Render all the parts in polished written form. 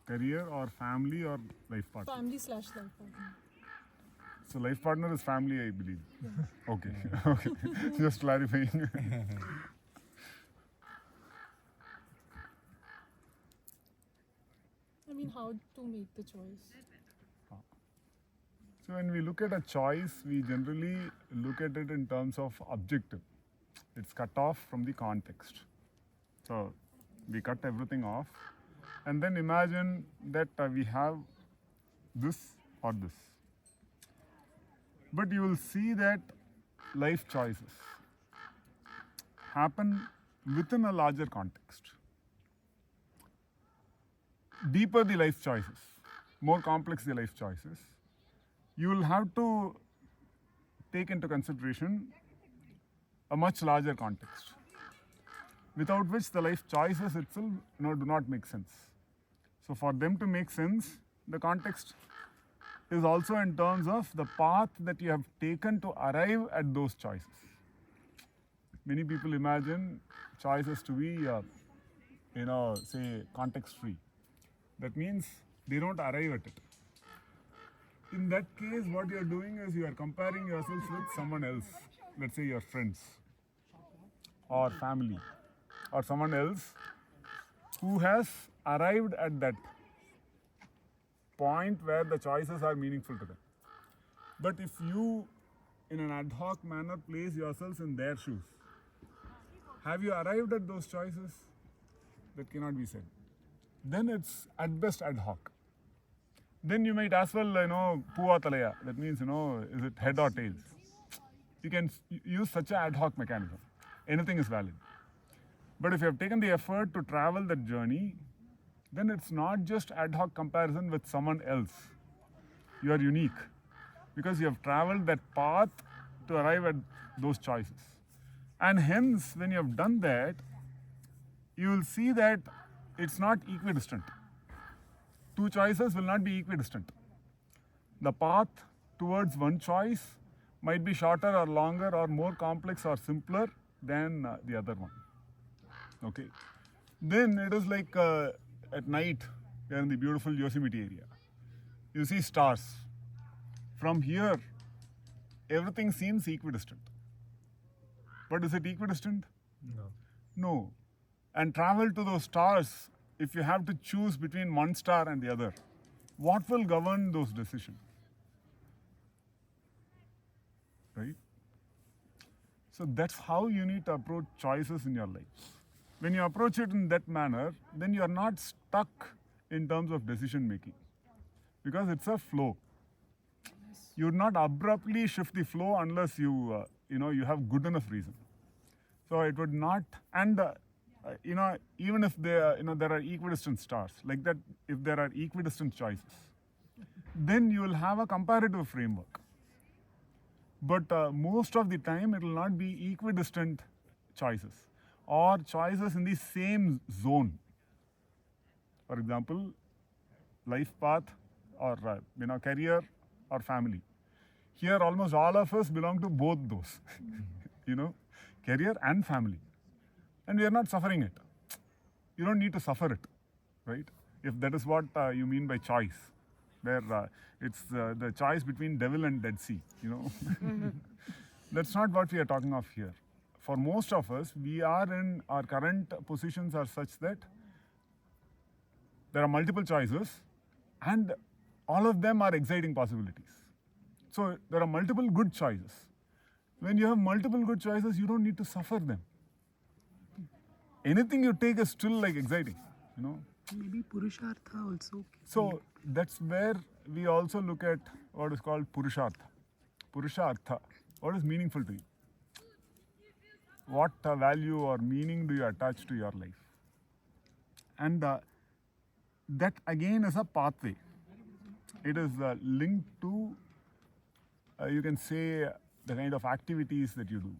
career or family or life partner? Family/life partner. So life partner is family, I believe. Okay, okay. Just clarifying. I mean, how to make the choice? So when we look at a choice, we generally look at it in terms of objective. It's cut off from the context. So we cut everything off, and then imagine that we have this or this. But you will see that life choices happen within a larger context. Deeper the life choices, more complex the life choices, you will have to take into consideration a much larger context, without which the life choices itself do not make sense. So for them to make sense, the context is also in terms of the path that you have taken to arrive at those choices. Many people imagine choices to be, say, context-free. That means they don't arrive at it. In that case, what you are doing is you are comparing yourselves with someone else. Let's say your friends or family or someone else who has arrived at that point where the choices are meaningful to them. But if you, in an ad hoc manner, place yourselves in their shoes, have you arrived at those choices? That cannot be said. Then it's at best ad hoc. Then you might as well, puva talaya. That means, is it head or tails? You can use such an ad hoc mechanism. Anything is valid. But if you have taken the effort to travel that journey, then it's not just ad hoc comparison with someone else. You are unique because you have traveled that path to arrive at those choices. And hence, when you have done that, you will see that it's not equidistant. Two choices will not be equidistant. The path towards one choice might be shorter or longer or more complex or simpler than the other one. Okay. Then it is like at night, we are in the beautiful Yosemite area. You see stars. From here, everything seems equidistant. But is it equidistant? No. No. And travel to those stars, if you have to choose between one star and the other, what will govern those decisions? Right? So that's how you need to approach choices in your life. When you approach it in that manner, then you are not stuck in terms of decision making, because it's a flow. You would not abruptly shift the flow unless you have good enough reason. So it would not, and even if there are equidistant stars, like that, if there are equidistant choices, then you will have a comparative framework. But most of the time, it will not be equidistant choices or choices in the same zone. For example, life path or career or family. Here, almost all of us belong to both those, career and family. And we are not suffering it. You don't need to suffer it, right? If that is what you mean by choice, where it's the choice between devil and Dead Sea, That's not what we are talking of here. For most of us, we are in our current positions are such that there are multiple choices and all of them are exciting possibilities. So there are multiple good choices. When you have multiple good choices, you don't need to suffer them. Anything you take is still like exciting, Maybe Purushartha also. So that's where we also look at what is called Purushartha. Purushartha. What is meaningful to you? What value or meaning do you attach to your life? And that again is a pathway. It is linked to, you can say, the kind of activities that you do.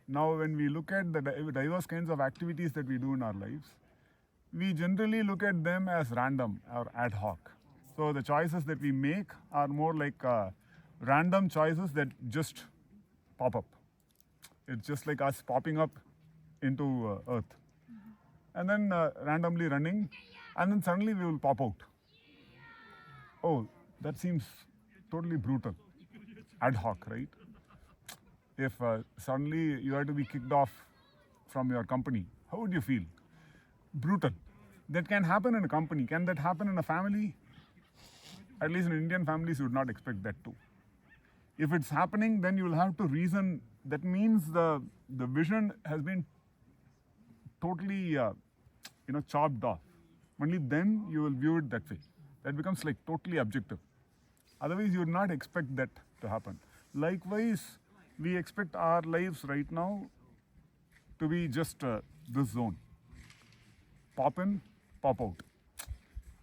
Now, when we look at the diverse kinds of activities that we do in our lives, we generally look at them as random or ad hoc. So the choices that we make are more like random choices that just pop up. It's just like us popping up into Earth. And then randomly running and then suddenly we will pop out. Oh, that seems totally brutal. Ad hoc, right? If suddenly you are to be kicked off from your company, how would you feel? Brutal. That can happen in a company. Can that happen in a family? At least in Indian families, you would not expect that too. If it's happening, then you will have to reason. That means the vision has been totally chopped off. Only then you will view it that way. That becomes like totally objective. Otherwise, you would not expect that to happen. Likewise, we expect our lives right now to be just this zone. Pop in, pop out.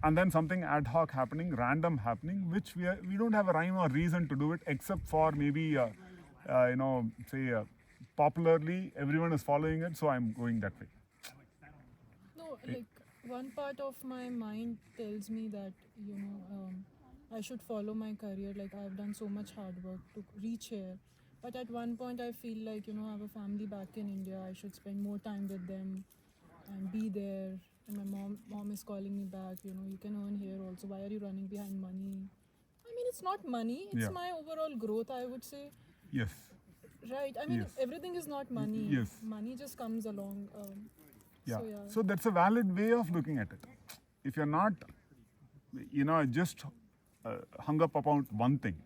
And then something ad hoc happening, random happening, which we don't have a rhyme or reason to do it, except for maybe, popularly everyone is following it, so I'm going that way. No, like one part of my mind tells me that I should follow my career. Like I've done so much hard work to reach here, but at one point I feel like I have a family back in India. I should spend more time with them and be there. And my mom is calling me back. You can earn here also. Why are you running behind money? I mean, it's not money. It's Yeah. my overall growth, I would say. Yes. Right. I mean, Yes. everything is not money. Yes. Money just comes along. Yeah. So, yeah. So that's a valid way of looking at it. If you're not, just hung up about one thing,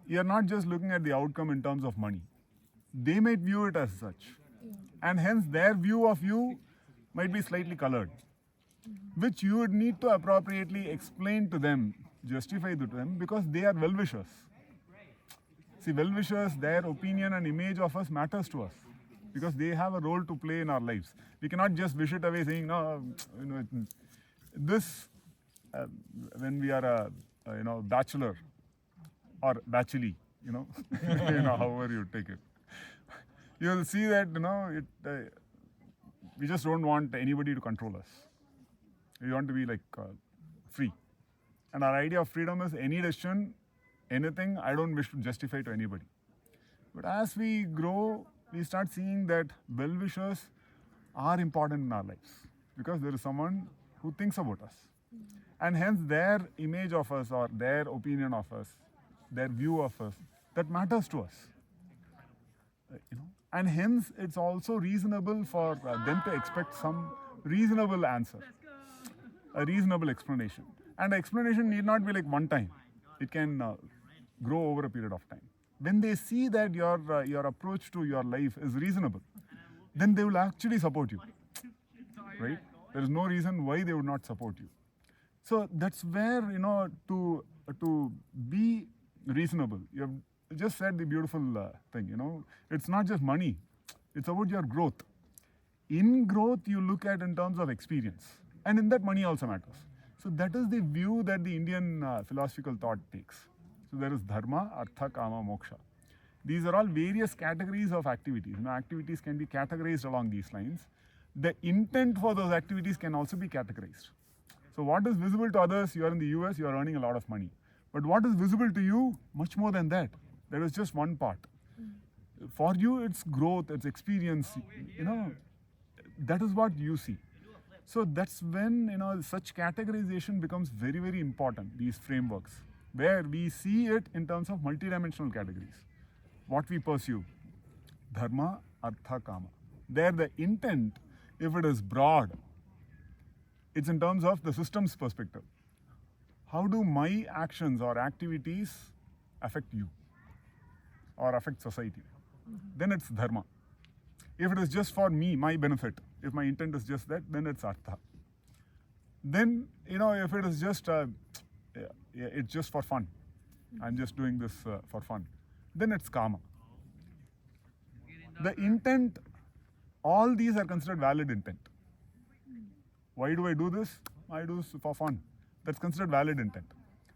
you're not just looking at the outcome in terms of money. They might view it as such. Yeah. And hence their view of you might be slightly colored, which you would need to appropriately explain to them, justify to them, because they are well-wishers. See, well-wishers, their opinion and image of us matters to us because they have a role to play in our lives. We cannot just wish it away saying, no, this, when we are a, bachelor or bachelor, however you take it, you will see that, we just don't want anybody to control us. We want to be like free. And our idea of freedom is any decision, anything, I don't wish to justify to anybody. But as we grow, we start seeing that well-wishers are important in our lives because there is someone who thinks about us. And hence their image of us or their opinion of us, their view of us, that matters to us. And hence it's also reasonable for them to expect some reasonable answer, a reasonable explanation. And the explanation need not be like one time. It can grow over a period of time. When they see that your approach to your life is reasonable, then they will actually support you, right? There is no reason why they would not support you. So that's where, to be reasonable, you have just said the beautiful thing, it's not just money, it's about your growth. In growth, you look at in terms of experience, and in that money also matters. So that is the view that the Indian philosophical thought takes. So there is dharma, artha, kama, moksha. These are all various categories of activities. Activities can be categorized along these lines. The intent for those activities can also be categorized. So what is visible to others, you are in the US, you are earning a lot of money. But what is visible to you, much more than that. That is just one part. For you, it's growth, it's experience, that is what you see. So that's when, such categorization becomes very, very important, these frameworks, where we see it in terms of multidimensional categories. What we pursue, dharma, artha, kama. There the intent, if it is broad, it's in terms of the system's perspective. How do my actions or activities affect you or affect society? Then it's dharma. If it is just for me, my benefit, if my intent is just that, then it's artha. Then, if it is just, it's just for fun, I'm just doing this for fun, then it's kama. The intent, all these are considered valid intent. Why do I do this? I do this for fun. That's considered valid intent.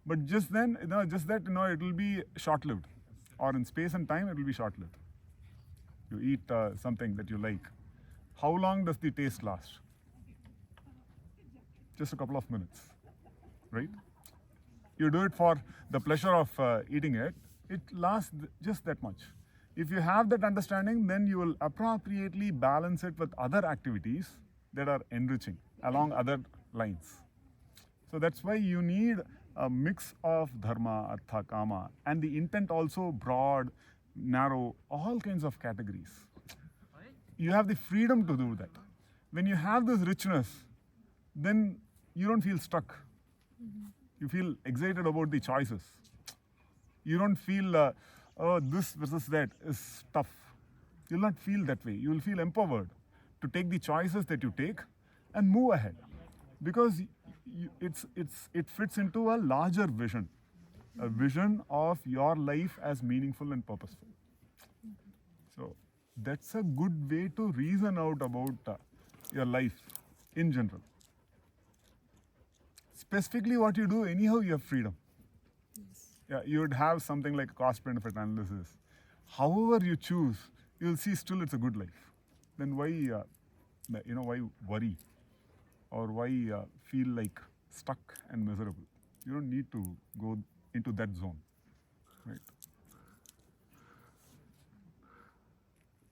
But just then, just that, it will be short-lived. Or in space and time, it will be short-lived. You eat something that you like. How long does the taste last? Just a couple of minutes, right? You do it for the pleasure of eating it, it lasts just that much. If you have that understanding, then you will appropriately balance it with other activities that are enriching along other lines. So that's why you need a mix of dharma, artha, kama, and the intent also broad, narrow, all kinds of categories. You have the freedom to do that. When you have this richness, then you don't feel stuck. You feel excited about the choices. You don't feel, oh, this versus that is tough. You'll not feel that way. You will feel empowered to take the choices that you take and move ahead. Because it fits into a larger vision, a vision of your life as meaningful and purposeful. So that's a good way to reason out about your life in general. Specifically, what you do, anyhow, you have freedom. Yeah, you would have something like cost benefit analysis. However you choose, you'll see still it's a good life. Then why, why worry, or why feel like stuck and miserable? You don't need to go into that zone, right?